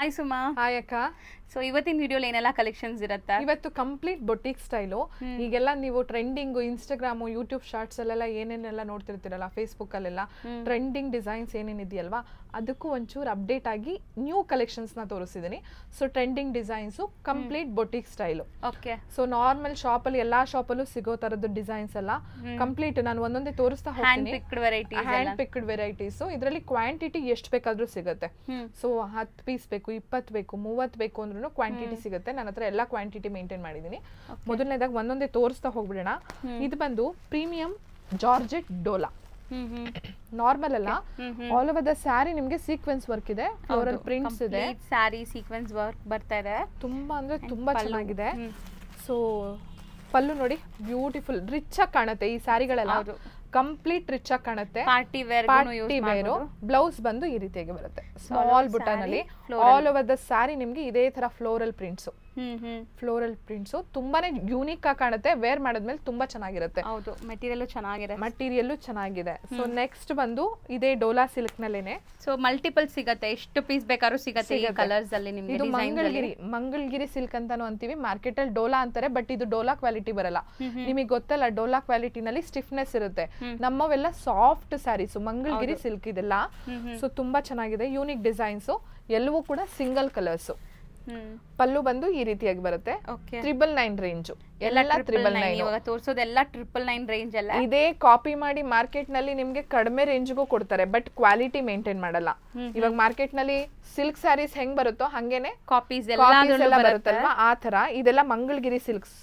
Hi Suma. Hi Akka. So ಇವತ್ತಿನ ವಿಡಿಯೋಲಿ ಏನೆಲ್ಲ ಕಲೆಕ್ಷನ್ಸ್ ಇರುತ್ತೆ? ಇವತ್ತು ಕಂಪ್ಲೀಟ್ ಬೊಟಿಕ್ ಸ್ಟೈಲು. ಈಗೆಲ್ಲ ನೀವು ಟ್ರೆಂಡಿಂಗ್ ಇನ್ಸ್ಟಾಗ್ರಾಮ್ ಯೂಟ್ಯೂಬ್ ಶಾರ್ಟ್ಸ್ ಅಲ್ಲೆಲ್ಲ ಏನೇನೆಲ್ಲ ನೋಡ್ತಿರ್ತೀರಲ್ಲ, ಫೇಸ್ಬುಕ್ ಅಲ್ಲೆಲ್ಲ ಟ್ರೆಂಡಿಂಗ್ ಡಿಸೈನ್ಸ್ ಏನೇನಿದೆಯಲ್ವಾ ಅದಕ್ಕೂ ಒಂಚೂರು ಅಪ್ಡೇಟ್ ಆಗಿ ನ್ಯೂ ಕಲೆಕ್ಷನ್ಸ್ ನ ತೋರಿಸಿದೀನಿ. So trending designs complete boutique style. Okay. So normal shop ಅಲ್ಲಿ ಎಲ್ಲಾ ಶಾಪ್ ಅಲ್ಲೂ ಸಿಗೋ ತರದ ಡಿಸೈನ್ಸ್ ಎಲ್ಲ ಕಂಪ್ಲೀಟ್ ನಾನು ಒಂದೊಂದೇ ತೋರಿಸ್ತಾ ಹೋಗ್ತೀನಿ. Hand picked varieties. ಇದರಲ್ಲಿ ಕ್ವಾಂಟಿಟಿ ಎಷ್ಟು ಬೇಕಾದ್ರೂ ಸಿಗುತ್ತೆ. ಸೊ 10 ಪೀಸ್ ಬೇಕು, 20 ಬೇಕು, 30 ಬೇಕು ಅಂದ್ರೂ ಕ್ವಾಂಟಿಟಿ ಸಿಗುತ್ತೆ. ನನ್ನ ಹತ್ರ ಎಲ್ಲ ಕ್ವಾಂಟಿಟಿ ಮೇಂಟೈನ್ ಮಾಡಿದೀನಿ. ಮೊದಲನೇದಾಗಿ ಒಂದೊಂದೇ ತೋರಿಸ್ತಾ ಹೋಗ್ಬಿಡೋಣ. ಇದು ಬಂದು ಪ್ರೀಮಿಯಂ ಜಾರ್ಜೆಟ್ ಡೋಲಾ. ನಾರ್ಮಲ್ ಅಲ್ಲ, ಆಲ್ ಓವರ್ ದ ಸ್ಯಾರಿ ನಿಮ್ಗೆ ಸೀಕ್ವೆನ್ಸ್ ವರ್ಕ್ ಇದೆ, ಫ್ಲೋರಲ್ ಪ್ರಿಂಟ್ಸ್ ಇದೆ, ಸ್ಯಾರಿ ಸೀಕ್ವೆನ್ಸ್ ವರ್ಕ್ ಬರ್ತಾ ಇದೆ. ತುಂಬಾ ಅಂದ್ರೆ ತುಂಬಾ ಚೆನ್ನಾಗಿದೆ. ಸೊ ಪಲ್ಲು ನೋಡಿ, ಬ್ಯೂಟಿಫುಲ್ ರಿಚ್ ಆಗಿ ಕಾಣುತ್ತೆ. ಈ ಸ್ಯಾರಿಗಳೆಲ್ಲ ಕಂಪ್ಲೀಟ್ ರಿಚ್ ಆಗಿ ಕಾಣುತ್ತೆ. ಪಾರ್ಟಿ ವೇರ್ ಬ್ಲೌಸ್ ಬಂದು ಈ ರೀತಿಯಾಗಿ ಬರುತ್ತೆ, ಸ್ಮಾಲ್ ಬುಟನ್ ಅಲ್ಲಿ. ಆಲ್ ಓವರ್ ದ ಸ್ಯಾರಿ ನಿಮ್ಗೆ ಇದೇ ತರ ಫ್ಲೋರಲ್ ಪ್ರಿಂಟ್ಸ್. ಫ್ಲೋರಲ್ ಪ್ರಿಂಟ್ಸ್ ತುಂಬಾನೇ ಯೂನಿಕ್ ಆಗಿ ಕಾಣುತ್ತೆ. ವೇರ್ ಮಾಡಿದ್ಮೇಲೆ ತುಂಬಾ ಚೆನ್ನಾಗಿರುತ್ತೆ. ಹೌದು, ಮೆಟೀರಿಯಲ್ ಚೆನ್ನಾಗಿದೆ. ಮಟೀರಿಯಲ್ ಚೆನ್ನಾಗಿದೆ. ಸೊ ನೆಕ್ಸ್ಟ್ ಬಂದು ಇದೇ ಡೋಲಾ ಸಿಲ್ಕ್ ನಲ್ಲೇನೆ. ಸೊ ಮಲ್ಟಿಪಲ್ ಸಿಗುತ್ತೆ, ಎಷ್ಟು ಪೀಸ್ ಬೇಕಾದ್ರೂ ಸಿಗುತ್ತೆ ಈ ಕಲರ್ಸ್ ಅಲ್ಲಿ ನಿಮಗೆ. ಇದು ಮಂಗಲ್ಗಿರಿ ಸಿಲ್ಕ್ ಅಂತಾನು ಅಂತೀವಿ, ಮಾರ್ಕೆಟ್ ಅಲ್ಲಿ ಡೋಲಾ ಅಂತಾರೆ, ಬಟ್ ಇದು ಡೋಲಾ ಕ್ವಾಲಿಟಿ ಬರಲ್ಲ. ನಿಮಗೆ ಗೊತ್ತಲ್ಲ, ಡೋಲಾ ಕ್ವಾಲಿಟಿ ನಲ್ಲಿ ಸ್ಟಿಫ್ನೆಸ್ ಇರುತ್ತೆ. ನಮ್ಮವೆಲ್ಲ ಸಾಫ್ಟ್ ಸ್ಯಾರೀಸ್, ಮಂಗಲ್ಗಿರಿ ಸಿಲ್ಕ್ ಇದೆಲ್ಲ. ಸೊ ತುಂಬಾ ಚೆನ್ನಾಗಿದೆ, ಯೂನಿಕ್ ಡಿಸೈನ್ಸ್, ಎಲ್ಲವೂ ಕೂಡ ಸಿಂಗಲ್ ಕಲರ್ಸ್. ಪಲ್ಲು ಬಂದು ಈ ರೀತಿಯಾಗಿ ಬರುತ್ತೆ. 999 ರೇಂಜ್. ಎಲ್ಲ 999. ಇವಾಗ ತೋರಿಸೋದೆಲ್ಲ 999 ರೇಂಜ್ ಅಲ್ಲ. ಇದೇ ಕಾಪಿ ಮಾಡಿ ಮಾರ್ಕೆಟ್ ನಲ್ಲಿ ನಿಮ್ಗೆ ಕಡಿಮೆ ರೇಂಜ್ಗೂ ಕೊಡ್ತಾರೆ, ಬಟ್ ಕ್ವಾಲಿಟಿ ಮೇಂಟೈನ್ ಮಾಡಲ್ಲ. ಇವಾಗ ಮಾರ್ಕೆಟ್ ನಲ್ಲಿ ಸಿಲ್ಕ್ ಸ್ಯಾರೀಸ್ ಹೆಂಗ್ ಬರುತ್ತೋ ಹಂಗೇನೆ ಕಾಪೀಸ್ ಎಲ್ಲ ಬರುತ್ತಲ್ವಾ, ಆ ತರ ಇದೆಲ್ಲ ಮಂಗಲ್ಗಿರಿ ಸಿಲ್ಕ್ಸ್.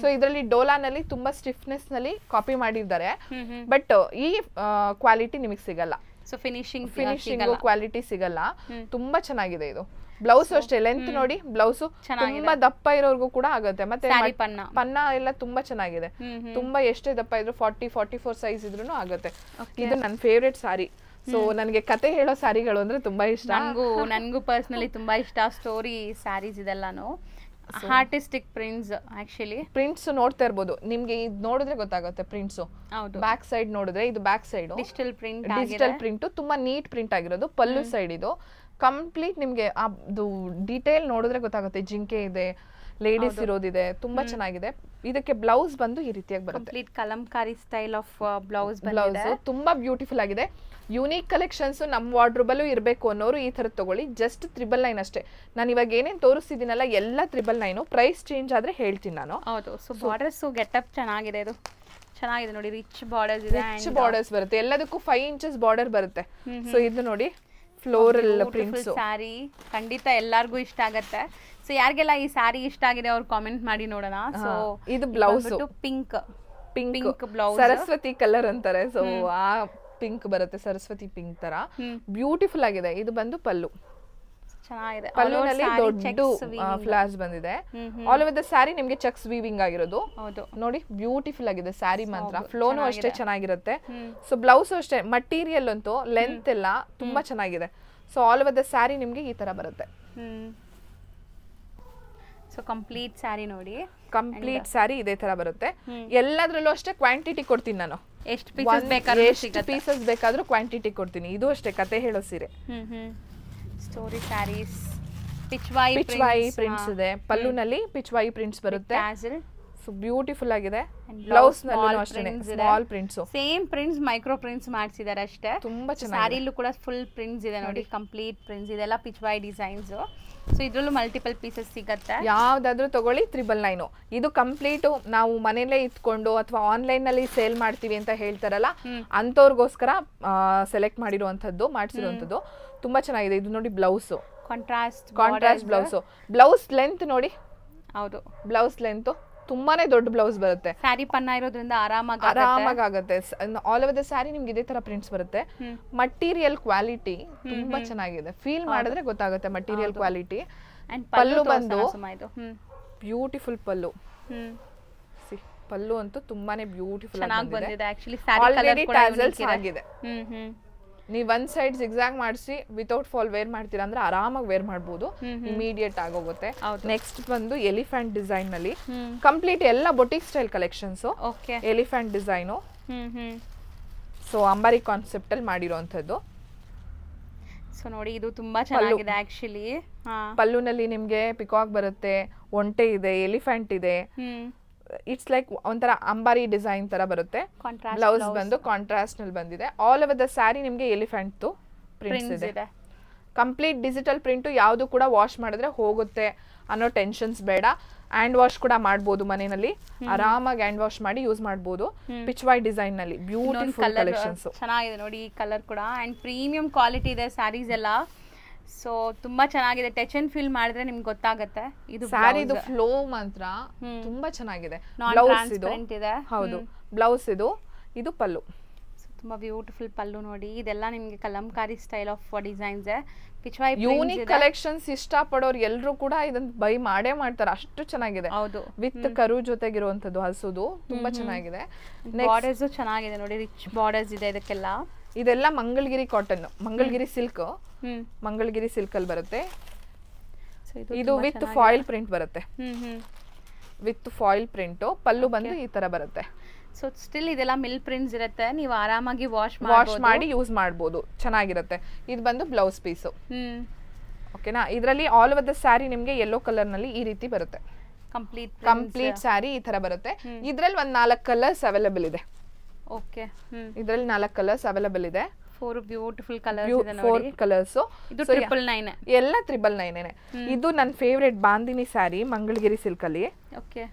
ಸೊ ಇದರಲ್ಲಿ ಡೋಲಾನಲ್ಲಿ ತುಂಬಾ ಸ್ಟಿಫ್ನೆಸ್ ನಲ್ಲಿ ಕಾಪಿ ಮಾಡಿದ್ದಾರೆ, ಬಟ್ ಈ ಕ್ವಾಲಿಟಿ ನಿಮಗೆ ಸಿಗಲ್ಲ. ಸೊ ಫಿನಿಶಿಂಗ್ ಕ್ವಾಲಿಟಿ ಸಿಗಲ್ಲ. ತುಂಬಾ ಚೆನ್ನಾಗಿದೆ ಇದು. ಬ್ಲೌಸ್ ಅಷ್ಟೇ, ಲೆಂತ್ ನೋಡಿ, ಬ್ಲೌಸ್ ತುಂಬಾ ದಪ್ಪ ಇರೋರ್ಗೂ ಕೂಡ ಆಗುತ್ತೆ. ಮತ್ತೆ ಪನ್ನ ಎಲ್ಲ ತುಂಬಾ ಚೆನ್ನಾಗಿದೆ. ತುಂಬಾ ಎಷ್ಟೇ ದಪ್ಪ ಇದ್ರು 44 ಸೈಜ್ ಇದ್ರೂ ಆಗುತ್ತೆ. ಇದು ನನ್ನ ಫೇವ್ರೆಟ್ ಸಾರಿ. ಸೊ ನನಗೆ ಕತೆ ಹೇಳೋ ಸಾರಿಗಳು ಅಂದ್ರೆ ತುಂಬಾ ಇಷ್ಟ. ನನ್ಗೂ ಪರ್ಸನಲಿ ತುಂಬಾ ಇಷ್ಟ. ಸ್ಟೋರಿ ಸ್ಯಾರೀಸ್ ಇದೆಲ್ಲಾನು ಆರ್ಟಿಸ್ಟಿಕ್ ಪ್ರಿಂಟ್ಸ್. ಆಕ್ಚುಲಿ ಪ್ರಿಂಟ್ಸ್ ನೋಡ್ತಾ ಇರ್ಬೋದು, ನಿಮ್ಗೆ ಇದು ನೋಡಿದ್ರೆ ಗೊತ್ತಾಗುತ್ತೆ ಪ್ರಿಂಟ್ಸ್. ಬ್ಯಾಕ್ ಸೈಡ್ ನೋಡಿದ್ರೆ ಇದು ಬ್ಯಾಕ್ ಸೈಡ್ ಡಿಜಿಟಲ್ ಪ್ರಿಂಟ್ ತುಂಬಾ ನೀಟ್ ಪ್ರಿಂಟ್ ಆಗಿರೋದು. ಪಲ್ಲು ಸೈಡ್ ಇದು ಕಂಪ್ಲೀಟ್ ನಿಮ್ಗೆ ಅದು ಡೀಟೇಲ್ ನೋಡಿದ್ರೆ ಗೊತ್ತಾಗುತ್ತೆ. ಜಿಂಕೆ ಇದೆ, ಲೇಡೀಸ್ ಇರೋದಿದೆ, ತುಂಬಾ ಚೆನ್ನಾಗಿದೆ. ಇದಕ್ಕೆ ಬ್ಲೌಸ್ ಬಂದು ಈ ರೀತಿಯಾಗಿ ಬರುತ್ತೆ. Complete Kalamkari style of blouse. ತುಂಬಾ ಬ್ಯೂಟಿಫುಲ್ ಆಗಿದೆ. ಯೂನಿಕ್ ಕಲೆಕ್ಷನ್ಸ್ ನಮ್ಮ ವಾರ್ಡ್ರೋಬ್ ಅಲ್ಲೂ ಇರಬೇಕು ಅನ್ನೋರು ಈ ತರ ತಗೊಳ್ಳಿ. ಜಸ್ಟ್ 999 ಅಷ್ಟೇ. ನಾನು ಇವಾಗ ಏನೇನು ತೋರಿಸ್ತಿದ್ದೀನಲ್ಲ ಎಲ್ಲ 999. ಪ್ರೈಸ್ ಚೇಂಜ್ ಆದ್ರೆ ಹೇಳ್ತೀನಿ ನಾನು. ಹೌದು. ಸೊ ಬಾರ್ಡರ್ಸ್ ಗೆಟಪ್ ಚೆನ್ನಾಗಿದೆ. ಇದು ಚೆನ್ನಾಗಿದೆ ನೋಡಿ, ರಿಚ್ ಬಾರ್ಡರ್ಸ್ ಇದೆ. ರಿಚ್ ಬಾರ್ಡರ್ಸ್ ಬರುತ್ತೆ, ಎಲ್ಲದಕ್ಕೂ 5 ಇಂಚಸ್ ಬಾರ್ಡರ್ ಬರುತ್ತೆ. ಸೊ ಇದು ನೋಡಿ, ಫ್ಲೋರಲ್ ಪ್ರಿಂಟ್ಸ್ ಸ್ಯಾರಿ ಖಂಡಿತ ಎಲ್ಲರಿಗೂ ಇಷ್ಟ ಆಗತ್ತೆ. ಸೊ ಯಾರಿಗೆಲ್ಲ ಈ ಸ್ಯಾರಿ ಇಷ್ಟ ಆಗಿದೆ ಅವ್ರು ಕಾಮೆಂಟ್ ಮಾಡಿ ನೋಡೋಣ. ಸೊ ಇದು blouse pink blouse, Saraswati colour ಅಂತಾರೆ. ಸೊ ಆ ಪಿಂಕ್ ಬರುತ್ತೆ, ಸರಸ್ವತಿ ಪಿಂಕ್ ತರ ಬ್ಯೂಟಿಫುಲ್ ಆಗಿದೆ. ಇದು ಬಂದು ಪಲ್ಲು. ಚೆನ್ನಾಗಿದೆ. ಪಲ್ಲುನಲ್ಲಿ ದೊಡ್ಡ ಫ್ಲವರ್ಸ್ ಬಂದಿದೆ. ಆಲ್ ಓವರ್ ದ ಸ್ಯಾರಿ ನಿಮ್ಗೆ ಚೆಕ್ಸ್ ವೀವಿಂಗ್ ಆಗಿರೋದು ನೋಡಿ, ಬ್ಯೂಟಿಫುಲ್ ಆಗಿದೆ ಸ್ಯಾರಿ ಮಾತ್ರ. ಫ್ಲೋನು ಅಷ್ಟೇ ಚೆನ್ನಾಗಿರುತ್ತೆ. ಸೊ ಬ್ಲೌಸ್ ಅಷ್ಟೇ, ಮಟೀರಿಯಲ್ ಅಂತೂ ಲೆಂತ್ ಎಲ್ಲ ತುಂಬಾ ಚೆನ್ನಾಗಿದೆ. So all over the sari ನಿಮ್ಗೆ ಈ ತರ ಬರುತ್ತೆ. ಸೊ ಕಂಪ್ಲೀಟ್ ಸ್ಯಾರಿ ನೋಡಿ, ಕಂಪ್ಲೀಟ್ ಸ್ಯಾರಿ ಇದೇ ತರ ಬರುತ್ತೆ. ಎಲ್ಲದ್ರಲ್ಲೂ ಅಷ್ಟೇ ಕ್ವಾಂಟಿಟಿ ಕೊಡ್ತೀನಿ ನಾನು. ಎಷ್ಟು ಪೀಸಸ್ ಬೇಕಾದ್ರೂ ಕ್ವಾಂಟಿಟಿ ಕೊಡ್ತೀನಿ. ಇದು ಅಷ್ಟೇ ಕತೆ ಹೇಳೋ ಸೀರೆ. ಸ್ಟೋರಿ ಸ್ಯಾರೀಸ್, ಪಿಚ್ವಾಯಿ ಪ್ರಿಂಟ್ಸ್ ಇದೆ. ಪಲ್ಲುನಲ್ಲಿ ಪಿಚ್ವಾಯಿ ಪ್ರಿಂಟ್ಸ್ ಬರುತ್ತೆ. ಸೊ ಬ್ಯೂಟಿಫುಲ್ ಆಗಿದೆ. ಬ್ಲೌಸ್ ನಲ್ಲೂ ಅಷ್ಟೇ small prints, same prints micro prints ಮಾಡಿಸಿದ್ದಾರೆ ಅಷ್ಟೇ. ತುಂಬಾ ಚೆನ್ನಾಗಿದೆ. ಸ್ಯಾರಿಲೂ ಕೂಡ ಫುಲ್ ಪ್ರಿಂಟ್ಸ್ ಇದೆ ನೋಡಿ, ಕಂಪ್ಲೀಟ್ ಪ್ರಿಂಟ್ಸ್. ಇದೆಲ್ಲ Pichwai designs. So ಇದ್ರಲ್ಲೂ multiple pieces ಸಿಗತ್ತೆ. ಯಾವ್ದಾದ್ರು ತಗೊಳ್ಳಿ 999. ಇದು ಕಂಪ್ಲೀಟ್ ನಾವು ಮನೇಲೆ ಇಟ್ಕೊಂಡು ಅಥವಾ ಆನ್ಲೈನ್ ನಲ್ಲಿ ಸೇಲ್ ಮಾಡ್ತೀವಿ ಅಂತ ಹೇಳ್ತಾರಲ್ಲ, ಅಂತವ್ರಿಗೋಸ್ಕರ ಸೆಲೆಕ್ಟ್ ಮಾಡಿರುವಂತದ್ದು, ಮಾಡಿಸಿರುವಂತದ್ದು. ತುಂಬಾ ಚೆನ್ನಾಗಿದೆ. ಇದು ನೋಡಿ blouse, contrast blouse. Blouse length ನೋಡಿ. ಹೌದು, ಬ್ಲೌಸ್ ಲೆಂತ್ ತುಂಬಾನೇ ದೊಡ್ಡ ಬ್ಲೌಸ್ ಬರುತ್ತೆ. ಸ್ಯಾರಿ ಪನ್ನ ಇರೋದ್ರಿಂದ ಆರಾಮಾಗಿ ಆಗುತ್ತೆ. ಆಲ್ ಓವರ್ ದ ಸ್ಯಾರಿ ನಿಮ್ಗೆ ಇದೇ ತರ ಪ್ರಿಂಟ್ಸ್ ಬರುತ್ತೆ. ಮಟೀರಿಯಲ್ ಕ್ವಾಲಿಟಿ ತುಂಬಾ ಚೆನ್ನಾಗಿದೆ. ಫೀಲ್ ಮಾಡಿದ್ರೆ ಗೊತ್ತಾಗುತ್ತೆ ಮಟೀರಿಯಲ್ ಕ್ವಾಲಿಟಿ. ಪಲ್ಲು ಬಂದು ಬ್ಯೂಟಿಫುಲ್ ಪಲ್ಲು. ಪಲ್ಲು ಅಂತೂ ತುಂಬಾನೇ ಬ್ಯೂಟಿಫುಲ್ ಆಗಿದೆ. ನೀವು ಒಂದ್ ಸೈಡ್ ಜಿಗ್ಜಾಗ್ ಮಾಡಿಸಿ ವಿತೌಟ್ ಫಾಲ್ ವೇರ್ ಮಾಡ್ತೀರಾ ಅಂದ್ರೆ ಆರಾಮಾಗಿ ವೇರ್ ಮಾಡಬಹುದು, ಇಮಿಡಿಯೇಟ್ ಆಗೋಗುತ್ತೆ. ನೆಕ್ಸ್ಟ್ ಬಂದು ಎಲಿಫೆಂಟ್ ಡಿಸೈನ್ ನಲ್ಲಿ ಕಂಪ್ಲೀಟ್ ಎಲ್ಲ boutique style collections. Elephant design, so ಅಂಬಾರಿ ಕಾನ್ಸೆಪ್ಟ್ ಅಲ್ಲಿ ಮಾಡಿರೋಂಥದ್ದು. ಸೊ ನೋಡಿ ಇದು ತುಂಬಾ ಚೆನ್ನಾಗಿದೆ ಆಕ್ಚುಲಿ. ಪಲ್ಲುನಲ್ಲಿ ನಿಮ್ಗೆ ಪಿಕಾಕ್ ಬರುತ್ತೆ, ಒಂಟೆ ಇದೆ, ಎಲಿಫೆಂಟ್ ಇದೆ. ಇಟ್ಸ್ ಲೈಕ್ ಒಂಥರ ಅಂಬಾರಿ ಡಿಸೈನ್ ತರ ಬರುತ್ತೆ. ಬ್ಲೌಸ್ ಬಂದು ಕಾಂಟ್ರಾಸ್ಟ್ ನಲ್ಲಿ ಬಂದಿದೆ. ಆಲ್ ಓವರ್ ದ ಸ್ಯಾರಿ ನಿಮ್ಗೆ ಎಲಿಫೆಂಟ್ ಪ್ರಿಂಟ್ಸ್ ಇದೆ. Complete digital print. ಯಾವುದು ಕೂಡ ವಾಶ್ ಮಾಡಿದ್ರೆ ಹೋಗುತ್ತೆ ಅನ್ನೋ ಟೆನ್ಷನ್ಸ್ ಬೇಡ. ಹ್ಯಾಂಡ್ ವಾಶ್ ಕೂಡ ಮಾಡಬಹುದು ಮನೆಯಲ್ಲಿ, ಆರಾಮಾಗಿ ಹ್ಯಾಂಡ್ ವಾಶ್ ಮಾಡಿ ಯೂಸ್ ಮಾಡಬಹುದು. ಪಿಚ್ವಾಯ್ ಡಿಸೈನ್ ನಲ್ಲಿ ಬ್ಯೂಟಿಫುಲ್ ಕಲೆಕ್ಷನ್ಸ್ ಚೆನ್ನಾಗಿದೆ ನೋಡಿ. ಈ ಕಲರ್ ಕೂಡ ಅಂಡ್ ಪ್ರೀಮಿಯಂ ಕ್ವಾಲಿಟಿ ಇದೆ ಸ್ಯಾರೀಸ್ ಎಲ್ಲ. ಸೊ ತುಂಬಾ ಚೆನ್ನಾಗಿದೆ. ಟಚ್ ಅಂಡ್ ಫೀಲ್ ಮಾಡಿದ್ರೆ ನಿಮ್ಗೆ ಗೊತ್ತಾಗುತ್ತೆ. ಇದು ಸ್ಯಾರಿದು ಫ್ಲೋ ಮಾತ್ರ ತುಂಬಾ ಚೆನ್ನಾಗಿದೆ. ಬ್ಲೌಸ್ ಇದು ಹೌದು, ಬ್ಲೌಸ್ ಇದು ಪಲ್ಲು. ತುಂಬಾ ಬ್ಯೂಟಿಫುಲ್ ಪಲ್ಲು ನೋಡಿ. ಇದೆಲ್ಲ ನಿಮ್ಗೆ Kalamkari style of designs. Unique collections ಇಷ್ಟಪಡೋರು ಎಲ್ಲರೂ ಕೂಡ ಇದನ್ನ ಬೈ ಮಾಡೇ ಮಾಡ್ತಾರೆ, ಅಷ್ಟು ಚೆನ್ನಾಗಿದೆ. ಹೌದು, ವಿತ್ ಕರು ಜೊತೆಗಿರುವಂತದ್ದು ಹಸುದು ತುಂಬಾ ಚೆನ್ನಾಗಿದೆ. ಬಾರ್ಡರ್ಸ್ ಚೆನ್ನಾಗಿದೆ ನೋಡಿ, ರಿಚ್ ಬಾರ್ಡರ್ಸ್ ಇದೆ ಇದಕ್ಕೆಲ್ಲ. ಇದೆಲ್ಲ Mangalagiri cotton, Mangalagiri silk, Mangalagiri silk ಅಲ್ಲಿ ಬರುತ್ತೆ. ಇದು ವಿತ್ ಫಾಯಿಲ್ ಪ್ರಿಂಟ್ ಬರುತ್ತೆ, ವಿತ್ ಫಾಯಿಲ್ ಪ್ರಿಂಟ್. ಪಲ್ಲು ಬಂದು ಈ ತರ ಬರುತ್ತೆ. ಸೊ ಸ್ಟಿಲ್ ಇದೆಲ್ಲ ಮಿಲ್ ಪ್ರಿಂಟ್ಸ್ ಇರುತ್ತೆ, ನೀವು ಆರಾಮಾಗಿ ವಾಶ್ ಮಾಡಿ ಯೂಸ್ ಮಾಡಬಹುದು, ಚೆನ್ನಾಗಿರುತ್ತೆ. ಇದು ಬಂದು ಬ್ಲೌಸ್ ಪೀಸು. ಓಕೆನಾ. ಇದರಲ್ಲಿ ಆಲ್ ಓವರ್ ದ ಸ್ಯಾರಿ ನಿಮ್ಗೆ ಯೆಲ್ಲೋ ಕಲರ್ ನಲ್ಲಿ ಈ ರೀತಿ ಬರುತ್ತೆ. ಕಂಪ್ಲೀಟ್ ಸ್ಯಾರಿ ಈ ತರ ಬರುತ್ತೆ. ಇದ್ರಲ್ಲಿ ಒಂದ್ 4 ಕಲರ್ಸ್ ಅವೈಲೇಬಲ್ ಇದೆ. ಓಕೆ, ಇದ್ರಲ್ಲಿ 4 ಕಲರ್ಸ್ ಅವೈಲೇಬಲ್ ಇದೆ. 4 ಬ್ಯೂಟಿಫುಲ್ ಕಲರ್ಸ್ ಇದೆ ನೋಡಿ. 4 ಕಲರ್ಸ್. ಇದು 999 ಎಲ್ಲ 999. ಇದು ನನ್ನ ಫೇವರೇಟ್ ಬಾಂದಿನಿ ಸ್ಯಾರಿ, ಮಂಗಳಗಿರಿ ಸಿಲ್ಕ್ ಅಲ್ಲಿ. ಓಕೆ,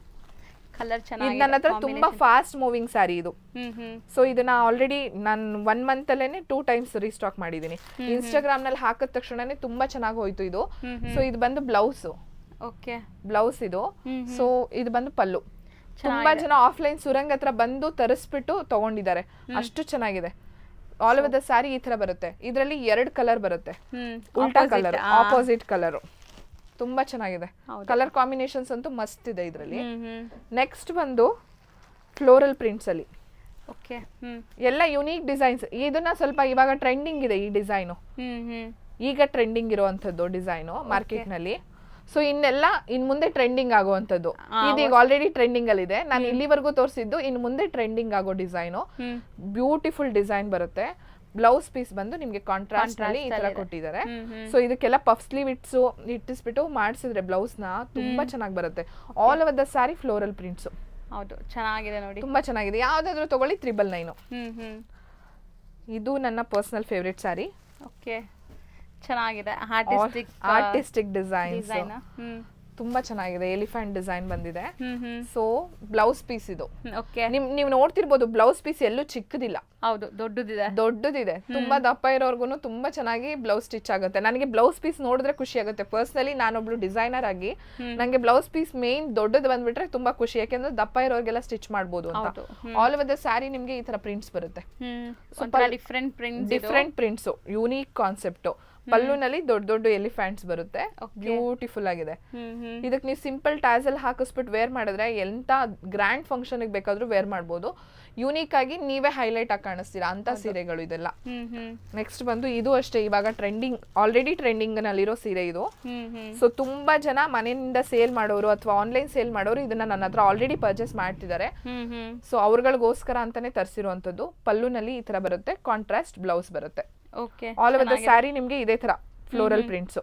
ಕಲರ್ ಚೆನ್ನಾಗಿದೆ. ನನ್ನ ಹತ್ರ ತುಂಬಾ ಫಾಸ್ಟ್ ಮೂವಿಂಗ್ ಸ್ಯಾರಿ ಇದು. ಸೊ ಇದನ್ನ ಆಲ್ರೆಡಿ ನಾನು 1 ಮಂತ್ ಅಲ್ಲೇನೆ 2 ಟೈಮ್ಸ್ ರೀಸ್ಟಾಕ್ ಮಾಡಿದೀನಿ. ಇನ್ಸ್ಟಾಗ್ರಾಮ್ ನಲ್ಲಿ ಹಾಕಿದ ತಕ್ಷಣನೇ ತುಂಬಾ ಚೆನ್ನಾಗಿ ಹೋಯ್ತು ಇದು. ಸೊ ಇದು ಬಂದು ಬ್ಲೌಸ್. ಓಕೆ, ಬ್ಲೌಸ್ ಇದು. ಸೊ ಇದು ಬಂದು ಪಲ್ಲು. ತುಂಬಾ ಜನ ಆಫ್ಲೈನ್ ಸುರಂಗ್ ಹತ್ರ ಬಂದು ತರಿಸ್ಬಿಟ್ಟು ತಗೊಂಡಿದ್ದಾರೆ, ಅಷ್ಟು ಚೆನ್ನಾಗಿದೆ. ಆಲ್ ಓವರ್ ದ ಸ್ಯಾರಿ ಈ ತರ ಬರುತ್ತೆ. ಇದರಲ್ಲಿ 2 ಕಲರ್ ಬರುತ್ತೆ, ಉಲ್ಟಾ ಕಲರ್, ಆಪೋಸಿಟ್ ಕಲರ್. ತುಂಬಾ ಚೆನ್ನಾಗಿದೆ. ಕಲರ್ ಕಾಂಬಿನೇಷನ್ಸ್ ಅಂತೂ ಮಸ್ತ್ ಇದೆ ಇದರಲ್ಲಿ. ನೆಕ್ಸ್ಟ್ ಬಂದು ಫ್ಲೋರಲ್ ಪ್ರಿಂಟ್ಸ್ ಅಲ್ಲಿ. ಓಕೆ, ಎಲ್ಲ ಯುನೀಕ್ ಡಿಸೈನ್ಸ್. ಇದನ್ನ ಸ್ವಲ್ಪ ಇವಾಗ ಟ್ರೆಂಡಿಂಗ್ ಇದೆ ಈ ಡಿಸೈನು, ಈಗ ಟ್ರೆಂಡಿಂಗ್ ಇರುವಂತದ್ದು ಡಿಸೈನು ಮಾರ್ಕೆಟ್ ನಲ್ಲಿ. ಸೊ ಇನ್ನೆಲ್ಲ ಇನ್ ಮುಂದೆ ಟ್ರೆಂಡಿಂಗ್ ಆಗುವಂತದ್ದು. ಇದೀಗ ಆಲ್ರೆಡಿ ಟ್ರೆಂಡಿಂಗ್ ಅಲ್ಲಿ ಇದೆ. ನಾನು ಇಲ್ಲಿವರೆಗೂ ತೋರಿಸಿದ್ದು ಇನ್ ಮುಂದೆ ಟ್ರೆಂಡಿಂಗ್ ಆಗೋ ಡಿಸೈನು. ಬ್ಯೂಟಿಫುಲ್ ಡಿಸೈನ್ ಬರುತ್ತೆ. ಬ್ಲೌಸ್ ಪೀಸ್ ಬಂದು ನಿಮ್ಗೆ ಕಾಂಟ್ರಾಸ್ಟ್ ನಲ್ಲಿ ಈ ತರ ಕೊಟ್ಟಿದ್ದಾರೆ. ಸೊ ಇದಕ್ಕೆಲ್ಲ ಪಫ್ ಸ್ಲೀವ್ ಇಟ್ಟಿಸ್ಬಿಟ್ಟು ಮಾಡಿಸಿದ್ರೆ ಬ್ಲೌಸ್ ನ ತುಂಬಾ ಚೆನ್ನಾಗಿ ಬರುತ್ತೆ. All over the sari floral prints. ಹೌದು, ಚೆನ್ನಾಗಿದೆ ನೋಡಿ, ತುಂಬಾ ಚೆನ್ನಾಗಿದೆ. ಯಾವ್ದಾದ್ರು ತಗೊಳ್ಳಿ 999. ಇದು ನನ್ನ ಪರ್ಸನಲ್ ಫೇವರೇಟ್ ಸ್ಯಾರಿ. ಓಕೆ, ಚೆನ್ನಾಗಿದೆ. ಆರ್ಟಿಸ್ಟಿಕ್ ಡಿಸೈನ್ಸ್ ತುಂಬಾ ಚೆನ್ನಾಗಿದೆ. ಎಲಿಫೆಂಟ್ ಡಿಸೈನ್ ಬಂದಿದೆ. ಸೊ ಬ್ಲೌಸ್ ಪೀಸ್ ಇದು. ನೀವು ನೋಡ್ತಿರ್ಬೋದು, ಬ್ಲೌಸ್ ಪೀಸ್ ಎಲ್ಲೂ ಚಿಕ್ಕದಿಲ್ಲ. ಹೌದು, ದೊಡ್ಡದಿದೆ. ತುಂಬಾ ದಪ್ಪ ಇರೋರ್ಗು ತುಂಬಾ ಚೆನ್ನಾಗಿ ಬ್ಲೌಸ್ ಸ್ಟಿಚ್ ಆಗುತ್ತೆ. ನನಗೆ ಬ್ಲೌಸ್ ಪೀಸ್ ನೋಡಿದ್ರೆ ಖುಷಿ ಆಗುತ್ತೆ. ಪರ್ಸನಲಿ ನಾನೊಬ್ಳು ಡಿಸೈನರ್ ಆಗಿ ನಂಗೆ ಬ್ಲೌಸ್ ಪೀಸ್ ಮೇನ್ ದೊಡ್ಡದು ಬಂದ್ಬಿಟ್ರೆ ತುಂಬಾ ಖುಷಿ, ಯಾಕೆಂದ್ರೆ ದಪ್ಪ ಇರೋರ್ಗೆಲ್ಲ ಸ್ಟಿಚ್ ಮಾಡಬಹುದು ಅಂತ. ಆಲ್ ಓವರ್ ದ ಸ್ಯಾರಿ ನಿಮ್ಗೆ ಈ ತರ ಪ್ರಿಂಟ್ಸ್ ಬರುತ್ತೆ. Different prints, unique concept. ಪಲ್ಲುನಲ್ಲಿ ದೊಡ್ಡ ಎಲಿಫೆಂಟ್ಸ್ ಬರುತ್ತೆ, ಬ್ಯೂಟಿಫುಲ್ ಆಗಿದೆ. ಇದಕ್ಕೆ ನೀವು ಸಿಂಪಲ್ ಟ್ಯಾಸಲ್ ಹಾಕಿಸ್ಬಿಟ್ಟು ವೇರ್ ಮಾಡಿದ್ರೆ ಎಂತ ಗ್ರ್ಯಾಂಡ್ ಫಂಕ್ಷನ್ ಬೇಕಾದ್ರೂ ವೇರ್ ಮಾಡಬಹುದು. ಯೂನಿಕ್ ಆಗಿ ನೀವೇ ಹೈಲೈಟ್ ಆಗಿ ಕಾಣಿಸ್ತೀರಾ ಅಂತ ಸೀರೆಗಳು ಇದೆಲ್ಲ. ನೆಕ್ಸ್ಟ್ ಬಂದು ಇದು ಅಷ್ಟೇ, ಇವಾಗ ಟ್ರೆಂಡಿಂಗ್, ಆಲ್ರೆಡಿ ಟ್ರೆಂಡಿಂಗ್ ನಲ್ಲಿರೋ ಸೀರೆ ಇದು. ಸೊ ತುಂಬಾ ಜನ ಮನೆಯಿಂದ ಸೇಲ್ ಮಾಡೋರು ಅಥವಾ ಆನ್ಲೈನ್ ಸೇಲ್ ಮಾಡೋರು ಇದನ್ನ ನನ್ನ ಹತ್ರ ಆಲ್ರೆಡಿ ಪರ್ಚೇಸ್ ಮಾಡ್ತಿದ್ದಾರೆ. ಸೊ ಅವ್ರಗಳಿಗೋಸ್ಕರ ಅಂತಾನೆ ತರಿಸಿರುವಂತದ್ದು. ಪಲ್ಲುನಲ್ಲಿ ಈ ತರ ಬರುತ್ತೆ, ಕಾಂಟ್ರಾಸ್ಟ್ ಬ್ಲೌಸ್ ಬರುತ್ತೆ. ಆಲ್ ಓವರ್ ದ ಸ್ಯಾರಿ ನಿಮ್ಗೆ ಇದೇ ತರ ಫ್ಲೋರಲ್ ಪ್ರಿಂಟ್ಸ್.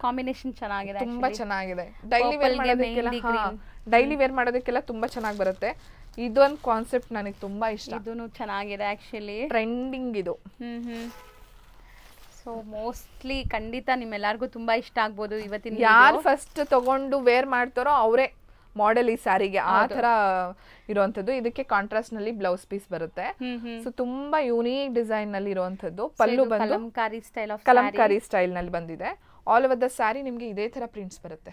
ಕಾಂಬಿನೇಷನ್ ಚೆನ್ನಾಗಿದೆ, ತುಂಬಾ ಚೆನ್ನಾಗಿದೆ. ಡೈಲಿ ವೇರ್ ಮಾಡೋದಕ್ಕೆಲ್ಲ ತುಂಬಾ ಚೆನ್ನಾಗಿ ಬರುತ್ತೆ. ಇದೊಂದು ಕಾನ್ಸೆಪ್ಟ್ ನನಗೆ ತುಂಬಾ ಇಷ್ಟ. ಇದೂನು ಚೆನ್ನಾಗಿದೆ ಆಕ್ಚುಲಿ, ಟ್ರೆಂಡಿಂಗ್ ಇದು. ಸೊ ಮೋಸ್ಟ್ಲಿ ಖಂಡಿತ ನಿಮ್ಮೆಲ್ಲರಿಗೂ ತುಂಬಾ ಇಷ್ಟ ಆಗ್ಬೋದು. ಇವತ್ತಿನ ಯಾರು ಫಸ್ಟ್ ತಗೊಂಡು ವೇರ್ ಮಾಡ್ತಾರೋ ಅವರೇ ಮಾಡೆಲ್ ಈ ಸ್ಯಾರಿಗೆ ಆ ತರ ಇರುವಂತದ್ದು. ಇದಕ್ಕೆ ಕಾಂಟ್ರಾಸ್ಟ್ ನಲ್ಲಿ ಬ್ಲೌಸ್ ಪೀಸ್ ಬರುತ್ತೆ. ಸೊ ತುಂಬಾ ಯೂನಿಕ್ ಡಿಸೈನ್ ನಲ್ಲಿ ಇರುವಂತದ್ದು. ಪಲ್ಲು ಬಂದು ಕಲಂಕಾರಿ ಸ್ಟೈಲ್ ನಲ್ಲಿ ಬಂದಿದೆ. ಆಲ್ ಓವರ್ ದ ಸ್ಯಾರಿ ನಿಮ್ಗೆ ಇದೇ ತರ ಪ್ರಿಂಟ್ಸ್ ಬರುತ್ತೆ.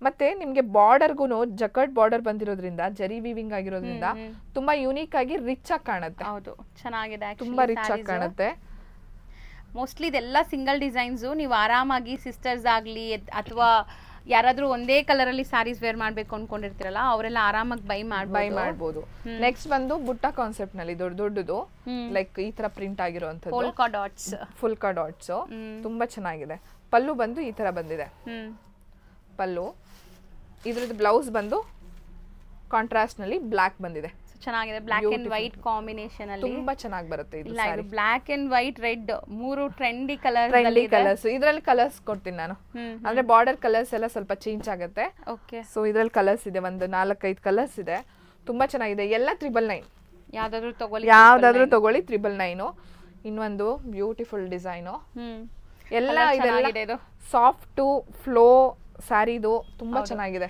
ಮತ್ತೆ ನಿಮ್ಗೆ ಬಾರ್ಡರ್ಗೂನು ಜಕರ್ಡ್ ಬಾರ್ಡರ್ ಬಂದಿರೋದ್ರಿಂದ, ಜರಿ ವೀವಿಂಗ್ ಆಗಿರೋದ್ರಿಂದ ತುಂಬಾ ಯೂನಿಕ್ ಆಗಿ ರಿಚ್ ಆಗಿ ಕಾಣುತ್ತೆ. ಹೌದು, ಚೆನ್ನಾಗಿದೆ, ತುಂಬಾ ರಿಚ್ ಆಗಿ ಕಾಣುತ್ತೆ. ಮೋಸ್ಟ್ಲಿ ಇದೆಲ್ಲ ಸಿಂಗಲ್ ಡಿಸೈನ್ಸ್. ನೀವು ಆರಾಮಾಗಿ ಸಿಸ್ಟರ್ಸ್ ಆಗ್ಲಿ ಅಥವಾ ಯಾರಾದ್ರೂ ಒಂದೇ ಕಲರ್ ಅಲ್ಲಿ ಸ್ಯಾರೀಸ್ ವೇರ್ ಮಾಡ್ಬೇಕು ಅನ್ಕೊಂಡಿರ್ತೀರಲ್ಲ, ಅವರೆಲ್ಲ ಆರಾಮಾಗಿ ಬೈ ಮಾಡಬಹುದು. ನೆಕ್ಸ್ಟ್ ಬಂದು ಬುಟ್ಟ ಕಾನ್ಸೆಪ್ಟ್ ನಲ್ಲಿ ದೊಡ್ಡದು ಲೈಕ್ ಈ ತರ ಪ್ರಿಂಟ್ ಆಗಿರುವಂತದ್ದು, ಫುಲ್ಕಾ ಡಾಟ್ಸ್ ತುಂಬಾ ಚೆನ್ನಾಗಿದೆ. ಪಲ್ಲು ಬಂದು ಈ ತರ ಬಂದಿದೆ ಪಲ್ಲು. ಇದ್ರದ್ದು ಬ್ಲೌಸ್ ಬಂದು ಕಾಂಟ್ರಾಸ್ಟ್ ನಲ್ಲಿ ಬ್ಲಾಕ್ ಬಂದಿದೆ. ಚೆನ್ನಾಗಿದೆ ಬ್ಲಾಕ್ ಅಂಡ್ ವೈಟ್ ಕಾಂಬಿನೇಷನ್ ಅಲ್ಲಿ ತುಂಬಾ ಚೆನ್ನಾಗಿ ಬರುತ್ತೆ ಇದು ಇಲ್ಲ ಇದು ಬ್ಲಾಕ್ ಅಂಡ್ ವೈಟ್ ರೆಡ್ ಮೂರು ಟ್ರೆಂಡಿ ಕಲರ್ಸ್ ಇದ್ರಲ್ಲಿ ಕಲರ್ಸ್ ಕೊಡ್ತೀನಿ ನಾನು ಅಂದ್ರೆ ಬಾರ್ಡರ್ ಕಲರ್ಸ್ ಎಲ್ಲ ಸ್ವಲ್ಪ ಚೇಂಜ್ ಆಗುತ್ತೆ ಓಕೆ ಸೊ ಇದ್ರಲ್ಲಿ ಕಲರ್ಸ್ ಇದೆ ಒಂದು 4-5 ಕಲರ್ಸ್ ಇದೆ ತುಂಬಾ ಚೆನ್ನಾಗಿದೆ ಎಲ್ಲ 999 ಯಾವ್ದಾದ್ರು ತಗೊಳ್ಳಿ 999 ಇನ್ನೊಂದು ಬ್ಯೂಟಿಫುಲ್ ಡಿಸೈನು ಎಲ್ಲ ಇದೆಲ್ಲ ಸಾಫ್ಟ್ ಫ್ಲೋ ಸ್ಯಾರಿದು ತುಂಬಾ ಚೆನ್ನಾಗಿದೆ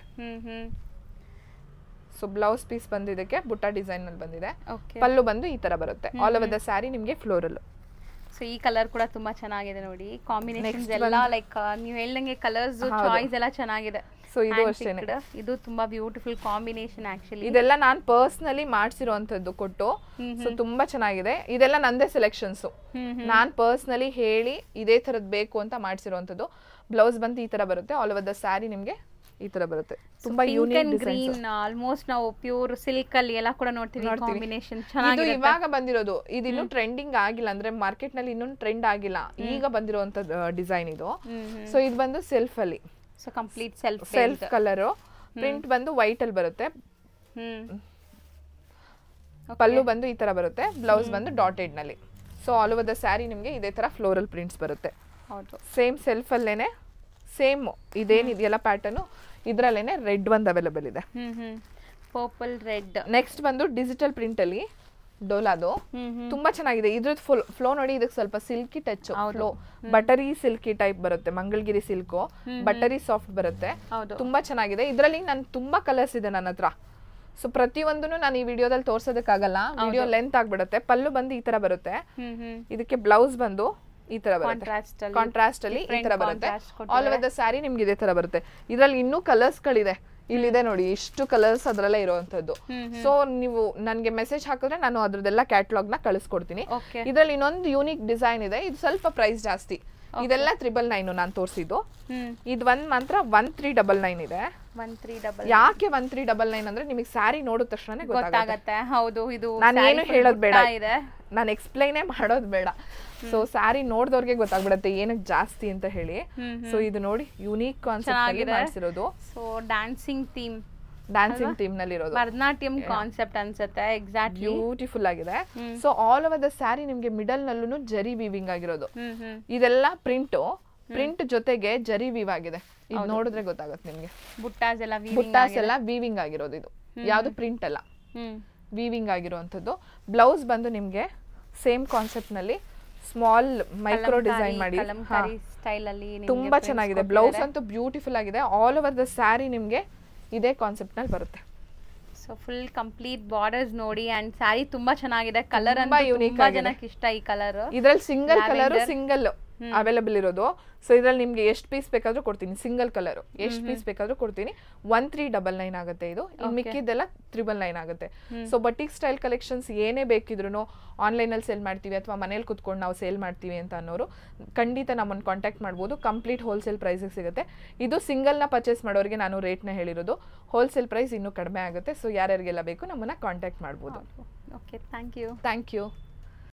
ಸೊ ಬ್ಲೌಸ್ ಪೀಸ್ ಬಂದಿದ್ದಕ್ಕೆ ಬುಟ್ಟ ಡಿಸೈನ್ ಅಲ್ಲಿ ಬಂದಿದೆ ಪಲ್ಲು ಬಂದು ಈ ತರ ಬರುತ್ತೆ ಆಲ್ ಓವರ್ ದ ಸ್ಯಾರಿ ನಿಮ್ಗೆ ಫ್ಲೋರಲ್ ಸೊ ಈ ಕಲರ್ ಕೂಡ ತುಂಬಾ ಚೆನ್ನಾಗಿದೆ ನೋಡಿ ಕಾಂಬಿನೇಷನ್ಸ್ ಎಲ್ಲ ಲೈಕ್ ನೀವು ಹೇಳ್ದಂಗೆ ಕಲರ್ಸ್ ಚಾಯ್ಸ್ ಎಲ್ಲ ಚೆನ್ನಾಗಿದೆ ಸೊ ಇದು ಅಷ್ಟೇನೆ ಇದು ತುಂಬಾ ಬ್ಯೂಟಿಫುಲ್ ಕಾಂಬಿನೇಷನ್ ಆಕ್ಚುಲಿ ಇದೆಲ್ಲ ನಾನು ಪರ್ಸನಲಿ ಮಾಡ್ಸಿರೋಂಥದ್ದು ಕೊಟ್ಟು ಸೊ ತುಂಬಾ ಚೆನ್ನಾಗಿದೆ ಇದೆಲ್ಲ ನಂದೇ ಸೆಲೆಕ್ಷನ್ಸ್ ನಾನ್ ಪರ್ಸನಲಿ ಹೇಳಿ ಇದೇ ತರದ್ ಬೇಕು ಅಂತ ಮಾಡ್ಸಿರೋಂಥದ್ದು ಬ್ಲೌಸ್ ಬಂದು ಈ ತರ ಬರುತ್ತೆ ಆಲ್ ಓವರ್ ದ ಸ್ಯಾರಿ ನಿಮ್ಗೆ ಈ ತರ ಬರುತ್ತೆ ತುಂಬಾ ಯೂನಿಕ್ ಗ್ರೀನ್ ಆಲ್ಮೋಸ್ಟ್ ನಾವು ಪ್ಯೂರ್ ಸಿಲ್ಕ್ ಅಲ್ಲಿ ಎಲ್ಲ ಕೂಡ ನೋಡ್ತೀವಿ ಕಾಂಬಿನೇಷನ್ ಚೆನ್ನಾಗಿದೆ ಇದು ಇವಾಗ ಬಂದಿರೋದು ಇದು ಇನ್ನೂ ಟ್ರೆಂಡಿಂಗ್ ಆಗಿಲ್ಲ ಅಂದ್ರೆ ಮಾರ್ಕೆಟ್ ನಲ್ಲಿ ಇನ್ನೂ ಟ್ರೆಂಡ್ ಆಗಿಲ್ಲ ಈಗ ಬಂದಿರುವಂತ ಡಿಸೈನ್ ಇದು ಸೊ ಇದು ಬಂದು ಸೆಲ್ಫ್ ಅಲ್ಲಿ so complete self colour print ಬಂದು ವೈಟ್ ಅಲ್ಲಿ ಬರುತ್ತೆ ಪಲ್ಲು ಬಂದು ಈ ತರ ಬರುತ್ತೆ ಬ್ಲೌಸ್ ಬಂದು ಡಾಟೆಡ್ ನಲ್ಲಿ so all over the sari ನಿಮ್ಗೆ ಇದೇ ತರ ಫ್ಲೋರಲ್ ಪ್ರಿಂಟ್ಸ್ ಬರುತ್ತೆ ಸೇಮ್ ಸೆಲ್ಫ್ ಅಲ್ಲೇನೆ ಸೇಮ್ ಇದೇನಿದೆಯಲ್ಲ ಪ್ಯಾಟರ್ನ್ ಇದ್ರಲ್ಲೇನೆ ರೆಡ್ ಒಂದು ಅವೈಲೇಬಲ್ ಇದೆ ಪರ್ಪಲ್ ರೆಡ್ ನೆಕ್ಸ್ಟ್ ಬಂದು ಡಿಜಿಟಲ್ ಪ್ರಿಂಟ್ ಅಲ್ಲಿ ಡೋಲಾದು ತುಂಬಾ ಚೆನ್ನಾಗಿದೆ ಇದ್ರದ್ದು ಫ್ಲೋ ನೋಡಿ ಇದಕ್ಕೆ ಸ್ವಲ್ಪ silky touch flow buttery silky type ಬರುತ್ತೆ ಮಂಗಳಗಿರಿ ಸಿಲ್ಕ್ ಬಟರಿ ಸಾಫ್ಟ್ ಬರುತ್ತೆ ತುಂಬಾ ಚೆನ್ನಾಗಿದೆ ಇದ್ರಲ್ಲಿ ನನ್ ತುಂಬಾ ಕಲರ್ಸ್ ಇದೆ ನನ್ನ ಹತ್ರ ಸೊ ಪ್ರತಿಯೊಂದನ್ನು ನಾನು ಈ ವಿಡಿಯೋದಲ್ಲಿ ತೋರ್ಸೋದಕ್ಕಾಗಲ್ಲ ವಿಡಿಯೋ ಲೆಂತ್ ಆಗ್ಬಿಡುತ್ತೆ ಪಲ್ಲು ಬಂದು ಈ ತರ ಬರುತ್ತೆ ಇದಕ್ಕೆ ಬ್ಲೌಸ್ ಬಂದು ಈ ತರ ಬರುತ್ತೆ ಕಾಂಟ್ರಾಸ್ಟ್ ಅಲ್ಲಿ ಈ ತರ ಬರುತ್ತೆ ಆಲ್ ಓವರ್ ದ ಸ್ಯಾರಿ ನಿಮ್ಗೆ ಇದೇ ತರ ಬರುತ್ತೆ ಇದ್ರಲ್ಲಿ ಇನ್ನೂ ಕಲರ್ಸ್ ಗಳಿದೆ ಇಲ್ಲಿದೆ ನೋಡಿ ಇಷ್ಟು ಕಲರ್ಸ್ ಅದ್ರಲ್ಲೇ ಇರುವಂತದ್ದು ಸೊ ನೀವು ನನ್ಗೆ ಮೆಸೇಜ್ ಹಾಕಿದ್ರೆ ನಾನು ಅದ್ರದ್ದೆಲ್ಲ ಕ್ಯಾಟಲಾಗ್ ನ ಕಳಿಸ್ಕೊಡ್ತೀನಿ ಇದ್ರಲ್ಲಿ ಇನ್ನೊಂದು ಯೂನಿಕ್ ಡಿಸೈನ್ ಇದೆ ಇದು ಸ್ವಲ್ಪ ಪ್ರೈಸ್ ಜಾಸ್ತಿ ಇದೆಲ್ಲ 999 ನಾನು ತೋರಿಸಿದ್ದು ಇದು ಒಂದ್ ಮಾತ್ರ 1399 ಇದೆ ಯಾಕೆ 1399 ಅಂದ್ರೆ ನಿಮಗೆ ಸ್ಯಾರಿ ನೋಡಿದ ತಕ್ಷಣ ಗೊತ್ತಾಗುತ್ತೆ ಹೌದು ಇದು ನಾನು ಏನು ಹೇಳೋದು ಬೇಡ ನಾನು ಎಕ್ಸ್ಪ್ಲೈನೇ ಮಾಡೋದು ಬೇಡ ಸೊ ಸ್ಯಾರಿ ನೋಡಿದವ್ರಿಗೆ ಗೊತ್ತಾಗ್ಬಿಡತ್ತೆ ಏನಕ್ಕೆ ಜಾಸ್ತಿ ಅಂತ ಹೇಳಿ ಸೊ ಇದು ನೋಡಿ ಯೂನಿಕ್ ಕಾನ್ಸೆಪ್ಟ್ ಅಲ್ಲಿ ಮಾಡಿಸಿರೋದು ಸೊ ಡ್ಯಾನ್ಸಿಂಗ್ ಥೀಮ್ ನಲ್ಲಿ ಇರೋದು ಭರತನಾಟ್ಯಂ ಕಾನ್ಸೆಪ್ಟ್ ಅನ್ಸುತ್ತೆ ಎಕ್ಸಾಕ್ಟ್ಲಿ ಬ್ಯೂಟಿಫುಲ್ ಆಗಿದೆ so all over the sari ನಿಮ್ಗೆ ಮಿಡಲ್ ನಲ್ಲೂ ಜರಿ ವೀವಿಂಗ್ ಆಗಿರೋದು ಇದೆಲ್ಲ ಪ್ರಿಂಟ್ ಜೊತೆಗೆ ಜರಿ ವೀವ್ ಆಗಿದೆ ಇದು ನೋಡಿದ್ರೆ ಗೊತ್ತಾಗುತ್ತೆ ನಿಮ್ಗೆ ಬುಟ್ಟಾಸ್ ಎಲ್ಲ ವೀವಿಂಗ್ ಆಗಿರೋದು ಇದು ಯಾವ್ದು ಪ್ರಿಂಟ್ ಅಲ್ಲ ವೀವಿಂಗ್ ಆಗಿರುವಂತದ್ದು ಬ್ಲೌಸ್ ಬಂದು ನಿಮ್ಗೆ ಸೇಮ್ ಕಾನ್ಸೆಪ್ಟ್ ನಲ್ಲಿ ಸ್ಮಾಲ್ ಮೈಕ್ರೋ ಡಿಸೈನ್ ಮಾಡಿ ತುಂಬಾ ಚೆನ್ನಾಗಿದೆ ಬ್ಲೌಸ್ ಅಂತೂ ಬ್ಯೂಟಿಫುಲ್ ಆಗಿದೆ ಆಲ್ ಓವರ್ ದ ಸ್ಯಾರಿ ನಿಮ್ಗೆ ಇದೇ ಕಾನ್ಸೆಪ್ಟ್ ನಲ್ಲಿ ಬರುತ್ತೆ ಸೊ ಫುಲ್ ಕಂಪ್ಲೀಟ್ ಬಾರ್ಡರ್ಸ್ ನೋಡಿ ಅಂಡ್ ಸ್ಯಾರಿ ತುಂಬಾ ಚೆನ್ನಾಗಿದೆ ಕಲರ್ ಅಂತ ತುಂಬಾ ಜನಕ್ಕೆ ಇಷ್ಟ ಈ ಕಲರ್ ಇದ್ರಲ್ಲಿ ಸಿಂಗಲ್ ಅವೈಲೇಬಲ್ ಇರೋದು ಸೊ ಇದ್ರಲ್ಲಿ ನಿಮ್ಗೆ ಎಷ್ಟು ಪೀಸ್ ಬೇಕಾದ್ರೂ ಕೊಡ್ತೀನಿ ಸಿಂಗಲ್ ಕಲರ್ ಎಷ್ಟು ಪೀಸ್ ಬೇಕಾದ್ರೂ ಕೊಡ್ತೀನಿ 1399 ಆಗುತ್ತೆ ಇದು ಮಿಕ್ಕಿದ್ದೆಲ್ಲ 999 ಆಗುತ್ತೆ ಸೊ ಬಟಿಕ್ ಸ್ಟೈಲ್ ಕಲೆಕ್ಷನ್ಸ್ ಏನೇ ಬೇಕಿದ್ರು ಆನ್ಲೈನ್ ಅಲ್ಲಿ ಸೇಲ್ ಮಾಡ್ತೀವಿ ಅಥವಾ ಮನೇಲಿ ಕುತ್ಕೊಂಡು ನಾವು ಸೇಲ್ ಮಾಡ್ತೀವಿ ಅಂತ ಅನ್ನೋರು ಖಂಡಿತ ನಮ್ಮನ್ನು ಕಾಂಟ್ಯಾಕ್ಟ್ ಮಾಡ್ಬೋದು ಕಂಪ್ಲೀಟ್ ಹೋಲ್ಸೇಲ್ ಪ್ರೈಸಿಗೆ ಸಿಗುತ್ತೆ ಇದು ಸಿಂಗಲ್ ನ ಪರ್ಚೇಸ್ ಮಾಡೋರಿಗೆ ನಾನು ರೇಟ್ ನ ಹೇಳಿರೋದು ಹೋಲ್ಸೇಲ್ ಪ್ರೈಸ್ ಇನ್ನೂ ಕಡಿಮೆ ಆಗುತ್ತೆ ಸೊ ಯಾರ್ಯಾರಿಗೆಲ್ಲ ಬೇಕು ನಮ್ಮನ್ನ ಕಾಂಟ್ಯಾಕ್ಟ್ ಮಾಡ್ಬೋದು ಓಕೆ ಥ್ಯಾಂಕ್ ಯು